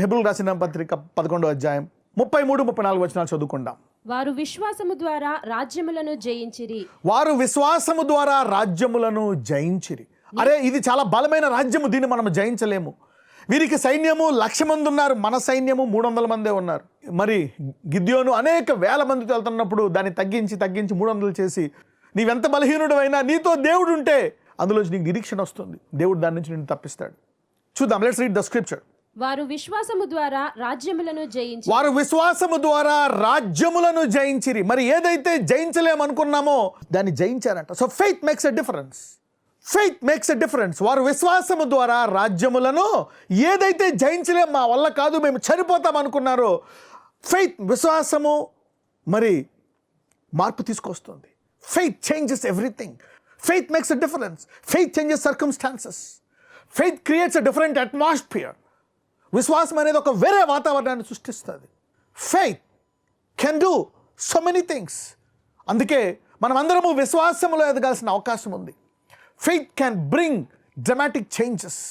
హెబ్రీయులకు రాసిన పత్రిక 11వ అధ్యాయం 33-34 వచనాలు చదువుకుందాం. వారు విశ్వాసము ద్వారా రాజ్యములను జయించిరి. వారు విశ్వాసము ద్వారా రాజ్యములను జయించిరి. అరే, ఇది చాలా బలమైన రాజ్యము, దీన్ని మనం జయించలేము. వీరికి సైన్యము 1,00,000 మంది ఉన్నారు, మన సైన్యము 300 మందే ఉన్నారు. మరి గిద్యోను అనేక వేల మందితో వెళ్తున్నప్పుడు దాన్ని తగ్గించి 300 చేసి, నీవెంత బలహీనుడు అయినా నీతో దేవుడు ఉంటే అందులోంచి నీకు నిరీక్షణ వస్తుంది, దేవుడు దాని నుంచి నిన్ను తప్పిస్తాడు. చూద్దాం, లెట్స్ రీడ్ ద స్క్రిప్చర్. వారు విశ్వాసము ద్వారా రాజ్యములను జయించి. వారు విశ్వాసము ద్వారా రాజ్యములను జయించిరి. మరి ఏదైతే జయించలేమనుకున్నామో దాన్ని జయించారంట. So faith makes a difference. Faith makes a difference. వారు విశ్వాసము ద్వారా రాజ్యములను ఏదైతే జయించలేం, మా వల్ల కాదు, మేము చనిపోతాం అనుకున్నారో, ఫెయిత్, విశ్వాసము మరి మార్పు తీసుకొస్తుంది. Faith changes everything. Faith makes a difference. Faith changes circumstances. Faith creates a different atmosphere. విశ్వాసం అనేది ఒక వేరే వాతావరణాన్ని సృష్టిస్తుంది. Faith can do so many things. అందుకే మనం అందరము విశ్వాసంలో ఎదగాల్సిన అవకాశం ఉంది. Faith can bring dramatic changes.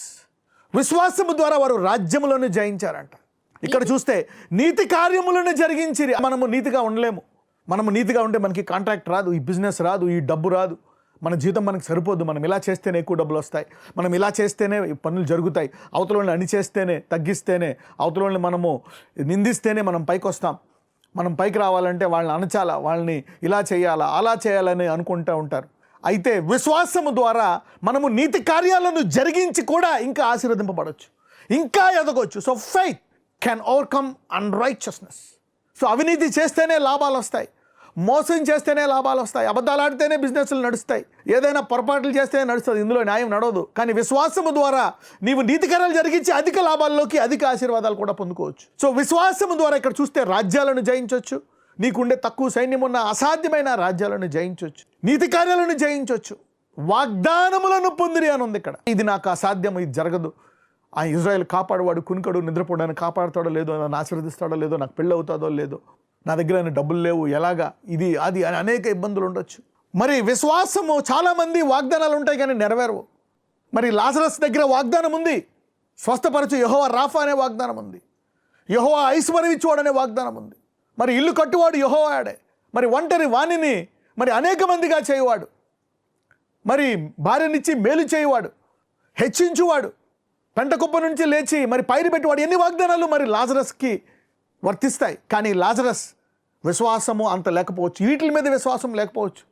విశ్వాసము ద్వారా వారు రాజ్యములను జయించారంట. ఇక్కడ చూస్తే నీతి కార్యములను జరిగించిరి. మనము నీతిగా ఉండలేము. మనము నీతిగా ఉంటే మనకి కాంట్రాక్ట్ రాదు, ఈ బిజినెస్ రాదు, ఈ డబ్బు రాదు, మన జీవితం మనకు సరిపోదు. మనం ఇలా చేస్తేనే ఎక్కువ డబ్బులు వస్తాయి, మనం ఇలా చేస్తేనే పనులు జరుగుతాయి, అవతల వాళ్ళని అణిచేస్తేనే, తగ్గిస్తేనే, అవతల వాళ్ళని మనము నిందిస్తేనే మనం పైకి వస్తాం. మనం పైకి రావాలంటే వాళ్ళని అణచాలా, వాళ్ళని ఇలా చేయాలా, అలా చేయాలని అనుకుంటూ ఉంటారు. అయితే విశ్వాసము ద్వారా మనము నీతి కార్యాలను జరిగించి కూడా ఇంకా ఆశీర్వదింపబడవచ్చు, ఇంకా ఎదగవచ్చు. So faith can overcome unrighteousness. So అవినీతి చేస్తేనే లాభాలు వస్తాయి, మోసం చేస్తేనే లాభాలు వస్తాయి, అబద్ధాలు ఆడితేనే బిజినెస్లు నడుస్తాయి, ఏదైనా పొరపాట్లు చేస్తేనే నడుస్తుంది, ఇందులో న్యాయం నడవదు. కానీ విశ్వాసము ద్వారా నీవు నీతి కార్యాలు జరిగించి అధిక లాభాల్లోకి, అధిక ఆశీర్వాదాలు కూడా పొందుకోవచ్చు. సో విశ్వాసము ద్వారా ఇక్కడ చూస్తే రాజ్యాలను జయించవచ్చు. నీకుండే తక్కువ సైన్యం ఉన్న అసాధ్యమైన రాజ్యాలను జయించవచ్చు, నీతి కార్యాలను జయించవచ్చు, వాగ్దానములను పొందిరి అని ఉంది ఇక్కడ. ఇది నాకు అసాధ్యం, ఇది జరగదు, ఆ ఇజ్రాయెల్ కాపాడువాడు కునుకడు, నిద్రపోవడానికి కాపాడుతాడో లేదో, నన్ను ఆశీర్వదిస్తాడో లేదో, నాకు పెళ్ళి అవుతాదో లేదో, నా దగ్గర డబ్బులు లేవు, ఎలాగా, ఇది అది అని అనేక ఇబ్బందులు ఉండొచ్చు. మరి విశ్వాసము, చాలామంది వాగ్దానాలు ఉంటాయి కానీ నెరవేరవు. మరి లాజరస్ దగ్గర వాగ్దానం ఉంది, స్వస్థపరచు యెహోవా రాఫా అనే వాగ్దానం ఉంది, యెహోవా ఐశ్వర్యం ఇచ్చేవాడు అనే వాగ్దానం ఉంది. మరి ఇల్లు కట్టువాడు యెహోవాడే, మరి ఒంటరి వాణిని మరి అనేక మందిగా చేయవాడు, మరి భార్యనిచ్చి మేలు చేయవాడు, హెచ్చించువాడు, పెంట కుప్ప నుంచి లేచి మరి పైరు పెట్టేవాడు. ఎన్ని వాగ్దానాలు మరి లాజరస్కి వర్తిస్తాయి. కానీ లాజరస్ విశ్వాసము అంత లేకపోవచ్చు, వీటి మీద విశ్వాసం లేకపోవచ్చు.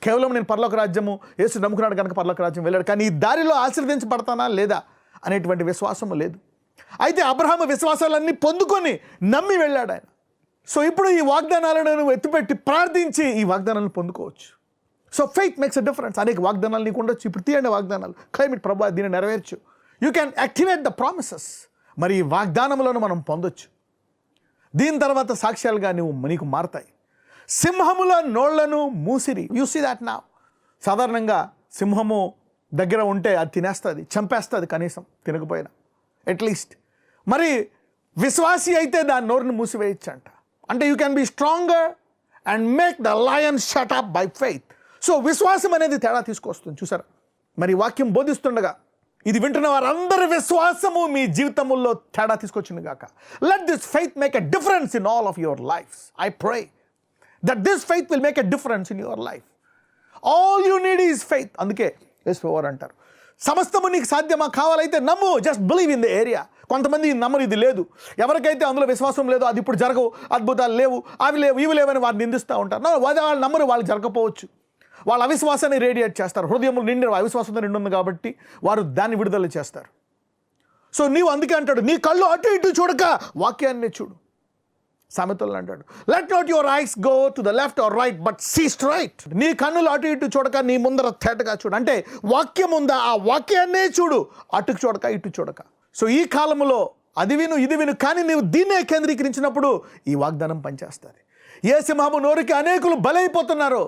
కేవలం నేను పరలోక రాజ్యము, యేసు నమ్ముకున్నాడు కనుక పరలోక రాజ్యం వెళ్ళాడు, కానీ ఈ దారిలో ఆశీర్వదించబడతానా లేదా అనేటువంటి విశ్వాసము లేదు. అయితే అబ్రహాము విశ్వాసాలన్నీ పొందుకొని నమ్మి వెళ్ళాడు ఆయన. సో ఇప్పుడు ఈ వాగ్దానాలను ఎత్తిపెట్టి ప్రార్థించి ఈ వాగ్దానాలను పొందుకోవచ్చు. So faith makes a difference. అనేక వాగ్దానాలు నీకు ఉండొచ్చు, ఇప్పుడు తీయండి వాగ్దానాలు, క్లైమేట్ ప్రభా దీన్ని నెరవేర్చు. You can activate the promises. మరి ఈ వాగ్దానములను మనం పొందొచ్చు. దీని తర్వాత సాక్ష్యాలుగా నీకు మారతాయి. సింహముల నోళ్లను మూసిరి. You see that now. సాధారణంగా సింహము దగ్గర ఉంటే అది తినేస్తుంది, చంపేస్తుంది, కనీసం తినకపోయినా అట్లీస్ట్. మరి విశ్వాసి అయితే దాని నోరుని మూసివేయచ్చు అంట. అంటే you can be stronger and make the lion shut up by faith. So విశ్వాసం అనేది తేడా తీసుకొస్తుంది. చూసారా, మరి వాక్యం బోధిస్తుండగా ఇది వింటున్న వారందరి విశ్వాసము మీ జీవితంలో తేడా తీసుకొచ్చింది గాక. Let this faith make a difference in all of your life. I pray that this faith will make a difference in your life. All you need is faith. అందుకే యేసువారు అంటారు, సమస్తము నీకు సాధ్యమా, కావాలైతే నమ్ము, just believe in the area. కొంతమంది నమ్మరు, ఇది లేదు, ఎవరికైతే అందులో విశ్వాసం లేదో అది ఇప్పుడు జరగవు, అద్భుతాలు లేవు, అవి లేవు, ఇవి లేవని వారిని నిందిస్తూ ఉంటారు. వాళ్ళు నమ్మరు, వాళ్ళు జరగకపోవచ్చు. వాళ్ళ అవిశ్వాసాన్ని రేడియేట్ చేస్తారు. హృదయంలో నిండి అవిశ్వాసంతో నిండి ఉంది కాబట్టి వారు దాన్ని విడుదల చేస్తారు. సో నీవు అందుకే అంటాడు, నీ కళ్ళు అటు ఇటు చూడక వాక్యాన్ని చూడు. సామెతలు అంటాడు, let not your eyes go to the left or right but see straight. నీ కన్నులు అటు ఇటు చూడక నీ ముందర తేటగా చూడు. అంటే వాక్యం ఉందా, ఆ వాక్యాన్నే చూడు, అటుకు చూడక ఇటు చూడక. సో ఈ కాలంలో అది విను ఇది విను, కానీ నీవు దీన్నే కేంద్రీకరించినప్పుడు ఈ వాగ్దానం పనిచేస్తుంది. ఏ సింహము నోరికి అనేకులు బలైపోతున్నారు,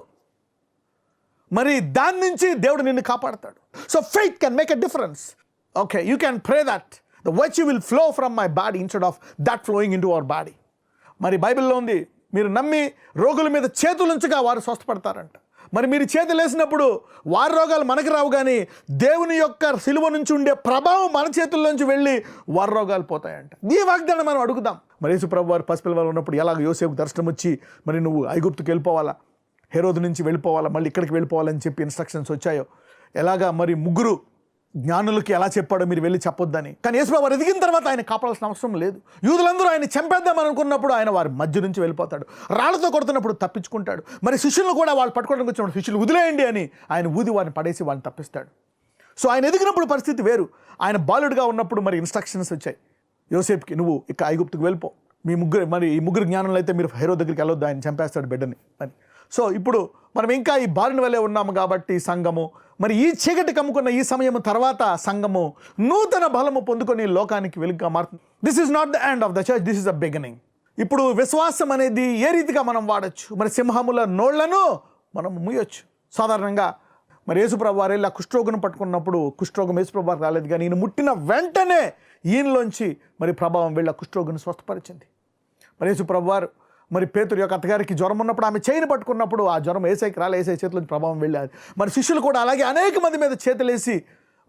మరి దాని నుంచి దేవుడు నిన్ను కాపాడతాడు. So faith can make a difference. Okay, you can pray that the virtue will flow from my body instead of that flowing in to our body. మరి బైబిల్లో ఉంది, మీరు నమ్మి రోగుల మీద చేతులుంచగా వారు స్వస్థపడతారంట. మరి మీరు చేతులేసినప్పుడు వారి రోగాలు మనకు రావు, కానీ దేవుని యొక్క సిలువ నుంచి ఉండే ప్రభావం మన చేతుల్లోంచి వెళ్ళి వారి రోగాలు పోతాయంట. ఈ వాగ్దానం మనం అడుగుదాం. మరి యేసు ప్రభు వారు పసిపిల్లవారు ఉన్నప్పుడు ఎలాగ యోసేపుకు దర్శనం వచ్చి మరి నువ్వు ఐగుప్తుకి వెళ్ళిపోవాలా, హెరోదు నుంచి వెళ్ళిపోవాలా, మళ్ళీ ఇక్కడికి వెళ్ళిపోవాలని చెప్పి ఇన్స్ట్రక్షన్స్ వచ్చాయో, ఎలాగా మరి ముగ్గురు జ్ఞానులకి ఎలా చెప్పాడో మీరు వెళ్ళి చెప్పొద్దని. కానీ యేసు ప్రభు ఎదిగిన తర్వాత ఆయన కాపాడాల్సిన అవసరం లేదు. యూదులందరూ ఆయన చంపేద్దాం అనుకున్నప్పుడు ఆయన వారి మధ్య నుంచి వెళ్ళిపోతాడు. రాళ్లతో కొడుతున్నప్పుడు తప్పించుకుంటాడు. మరి శిష్యులను కూడా వాళ్ళు పట్టుకోవడానికి వచ్చినప్పుడు శిష్యులు వదిలేయండి అని ఆయన ఊది వారిని పడేసి వాళ్ళని తప్పిస్తాడు. సో ఆయన ఎదిగినప్పుడు పరిస్థితి వేరు. ఆయన బాలుడిగా ఉన్నప్పుడు మరి ఇన్స్ట్రక్షన్స్ వచ్చాయి యోసేపుకి, నువ్వు ఇక ఐగుప్తుకు వెళ్ళిపో, ఈ ముగ్గురు జ్ఞానులు అయితే మీరు హెరోదు దగ్గరికి వెళ్ళొద్దు, ఆయన చంపేస్తాడు బిడ్డని అని. సో ఇప్పుడు మనం ఇంకా ఈ బాలుని వల్లే ఉన్నాము కాబట్టి సంఘము మరి ఈ చీకటి కమ్ముకున్న ఈ సమయం తర్వాత సంఘము నూతన బలము పొందుకొని లోకానికి వెలుగుగా మారుతుంది. This is not the end of the church, this is the beginning. ఇప్పుడు విశ్వాసం అనేది ఏ రీతిగా మనం వాడచ్చు? మరి సింహముల నోళ్లను మనం మూయొచ్చు. సాధారణంగా మరి యేసుప్రభు వారు వెళ్ళి ఆ కుష్ఠరోగం పట్టుకున్నప్పుడు కుష్ఠరోగం యేసుప్రభు వారు రాలేదు, కానీ ఈయన ముట్టిన వెంటనే ఈయనలోంచి మరి ప్రభావం వెళ్ళి ఆ కుష్ఠరోగిని స్వస్థపరిచింది. మరి యేసుప్రభు వారు మరి పేతురు యొక్క అత్తగారికి జ్వరం ఉన్నప్పుడు ఆమె చేయిని పట్టుకున్నప్పుడు ఆ జ్వరం ఏసైకి రాలే, ఏసై చేతిలోంచి ప్రభావం వెళ్ళాలి. మరి శిష్యులు కూడా అలాగే అనేక మంది మీద చేతులేసి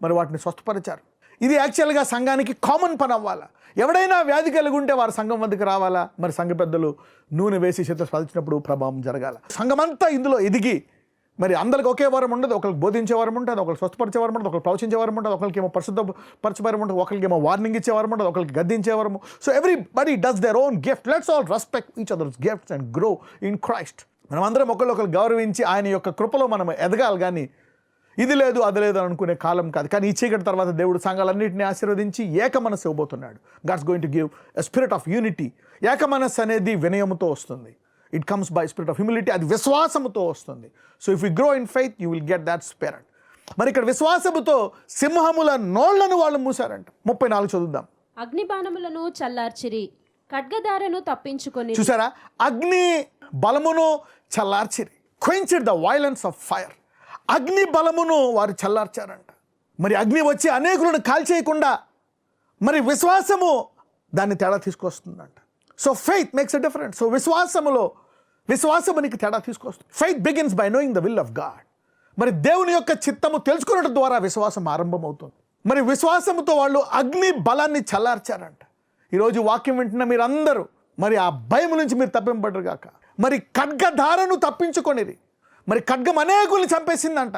మరి వాటిని స్వస్థపరిచారు. ఇది యాక్చువల్గా సంఘానికి కామన్ పని అవ్వాలా. ఎవడైనా వ్యాధి కలిగి ఉంటే వారు సంఘం వద్దకు రావాలా. మరి సంఘ పెద్దలు నూనె వేసి చేతులు స్పందించినప్పుడు ప్రభావం జరగాల. సంఘమంతా ఇందులో ఎదిగి మరి అందరికి ఒకే వరం ఉండదు. ఒకరికి బోధించే వరం ఉంటుంది, ఒకరికి స్వస్థపరిచే వరం ఉంటుంది, ఒకరికి ప్రవచించే వరం ఉంటుంది, ఒకరికి ఏమో పరిశుద్ధపరిచే వరం ఉంటుంది, ఒకరికి ఏమో వార్నింగ్ ఇచ్చే వరం ఉంటుంది, ఒకరికి గద్దించే వరము. So everybody does their own gift. Let's all respect each others gifts and grow in Christ. మనం అందరం ఒకరు గౌరవించి ఆయన యొక్క కృపలో మనం ఎదగాలి, కానీ ఇది లేదు అది లేదు అనుకునే కాలం కాదు. కానీ ఈ చీకటి తర్వాత దేవుడు సంఘాలన్నింటినీ ఆశీర్వదించి ఏక మనస్సు ఇవ్వబోతున్నాడు. God's going to give a spirit of unity. ఏక మనస్సు అనేది వినయముతో వస్తుంది. It comes by spirit of humility. అది విశ్వాసముతో వస్తుంది. So if you grow in faith you will get that spirit. మరి ఇక్కడ విశ్వాసముతో సింహముల నోళ్లను వాళ్ళు మూసారంట. 34 చదువుదాం. అగ్నిబాణములను చల్లార్చిరి, ఖడ్గదారను తప్పించుకొని. చూసారా, అగ్ని బలమును చల్లార్చిరి. Quenched the violence of fire. అగ్ని బలమును వారు చల్లార్చారంట. మరి అగ్ని వచ్చి అనేకులను కాల్చేయకుండా మరి విశ్వాసము దాన్ని తేడా తీసుకొస్తుందంట. So faith makes a difference. So విశ్వాసము నీకు తేడా తీసుకొస్తుంది. Faith begins by knowing the will of God. మరి దేవుని యొక్క చిత్తము తెలుసుకోవడం ద్వారా విశ్వాసం ఆరంభమవుతుంది. మరి విశ్వాసముతో వాళ్ళు అగ్ని బలాన్ని చల్లార్చారంట. ఈరోజు వాక్యం వింటున్న మీరందరూ మరి ఆ భయం నుంచి మీరు తప్పింపడరు గాక. మరి ఖడ్గధారను తప్పించుకొనిరి. మరి ఖడ్గం అనేకుల్ని చంపేసిందంట,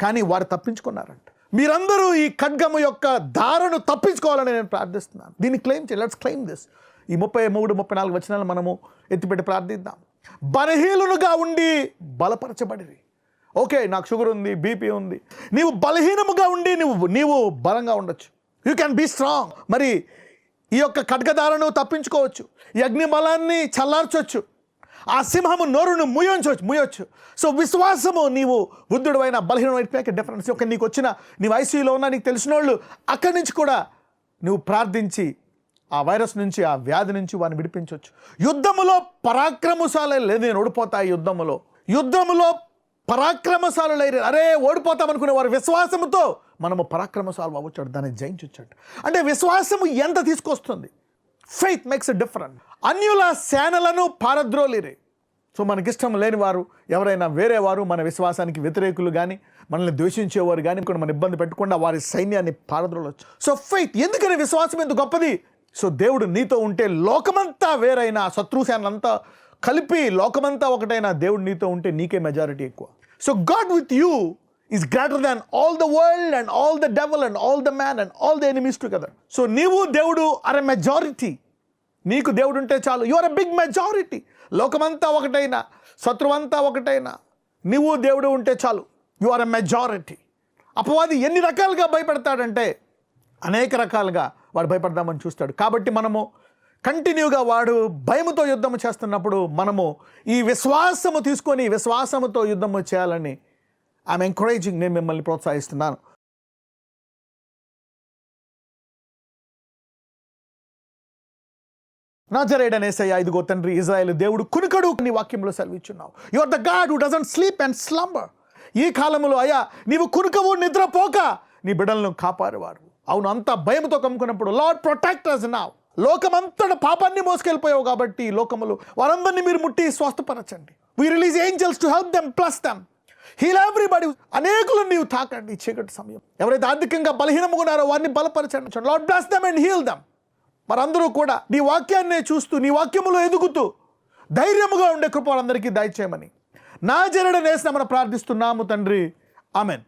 కానీ వారు తప్పించుకున్నారంట. మీరందరూ ఈ ఖడ్గము యొక్క ధారను తప్పించుకోవాలని నేను ప్రార్థిస్తున్నాను. దీన్ని క్లెయిమ్ చేయాలి. Let's claim this. ఈ 33, 34 వచనాలు మనము ఎత్తిపెట్టి ప్రార్థిద్దాం. బలహీనులుగా ఉండి బలపరచబడిరి. ఓకే, నాకు షుగర్ ఉంది, బీపీ ఉంది. నీవు బలహీనముగా ఉండి నీవు బలంగా ఉండొచ్చు. You can be strong. మరి ఈ యొక్క ఖడ్గదారను తప్పించుకోవచ్చు, ఈ అగ్ని బలాన్ని చల్లార్చొచ్చు, ఆ సింహము నోరును ముయ్యొచ్చు. సో విశ్వాసము, నీవు వృద్ధుడైన బలహీనమైన డిఫరెన్స్. ఒక నీకు వచ్చిన నీవు ఐసీయూలో ఉన్నా నీకు తెలిసిన వాళ్ళు అక్కడి నుంచి కూడా నువ్వు ప్రార్థించి ఆ వైరస్ నుంచి, ఆ వ్యాధి నుంచి వారిని విడిపించవచ్చు. యుద్ధములో పరాక్రమశాలి లేదు, నేను ఓడిపోతా. యుద్ధములో పరాక్రమశాలు లేరు. అరే ఓడిపోతామనుకునే వారు విశ్వాసముతో మనము పరాక్రమశాలు అవ్వచ్చాడు, దాన్ని జయించొచ్చాడు. అంటే విశ్వాసము ఎంత తీసుకొస్తుంది. Faith makes a difference. అన్యుల సేనలను పారద్రోలిరే. సో మనకిష్టం లేని వారు ఎవరైనా వేరే వారు మన విశ్వాసానికి వ్యతిరేకులు కానీ మనల్ని ద్వేషించేవారు కానీ ఇక్కడ మన ఇబ్బంది పెట్టకుండా వారి సైన్యాన్ని పారద్రోలవచ్చు. So faith. ఎందుకని విశ్వాసం ఎంత గొప్పది? సో దేవుడు నీతో ఉంటే లోకమంతా వేరైనా, శత్రుసేనంతా కలిపి లోకమంతా ఒకటైనా దేవుడు నీతో ఉంటే నీకే మెజారిటీ ఎక్కువ. So God with you is greater than all the world and all the devil and all the man and all the enemies together. So నీవు దేవుడు ఆర్ ఎ మెజారిటీ. నీకు దేవుడు ఉంటే చాలు. You are a big majority. లోకమంతా ఒకటైనా, శత్రువంతా ఒకటైనా, నీవు దేవుడు ఉంటే చాలు. You are a majority. అపవాది ఎన్ని రకాలుగా భయపెడతాడంటే అనేక రకాలుగా వాడు భయపడదామని చూస్తాడు. కాబట్టి మనము కంటిన్యూగా వాడు భయముతో యుద్ధము చేస్తున్నప్పుడు మనము ఈ విశ్వాసము తీసుకొని విశ్వాసముతో యుద్ధము చేయాలని ఐఎమ్ ఎంకరేజింగ్. నేను మిమ్మల్ని ప్రోత్సహిస్తున్నాను. నజరేయుడైన యేసయ్య, ఇదిగో తండ్రి, ఇజ్రాయేలు దేవుడు కునుకడు నీ వాక్యంలో సెలవిచ్చున్నావు. You are the God who doesn't sleep and slumber. ఈ కాలంలో అయ్యా నీవు కునుకవు, నిద్రపోక నీ బిడ్డలను కాపారేవారు. అవును, అంతా భయంతో కమ్ముకున్నప్పుడు లార్డ్ ప్రొటెక్ట్ us now. లోకమంతటా పాపాన్ని మోసుకెళ్ళిపోయావు కాబట్టి లోకములు వారందరినీ మీరు ముట్టి స్వస్థపరచండి. We release angels to help them, plus them. Heal everybody. అనేకులను నీవు తాకండి ఈ చీకటి సమయం. ఎవరైతే ఆర్థికంగా బలహీనంగా ఉన్నారో వారిని బలపరచండి. Lord bless them and heal them. మరందరూ కూడా నీ వాక్యాన్నే చూస్తూ నీ వాక్యములో ఎదుగుతూ ధైర్యముగా ఉండే కృప అందరికీ దయచేయమని నాజరేయుడైన యేసు నామమున ప్రార్థిస్తున్నాము తండ్రి. ఆమెన్.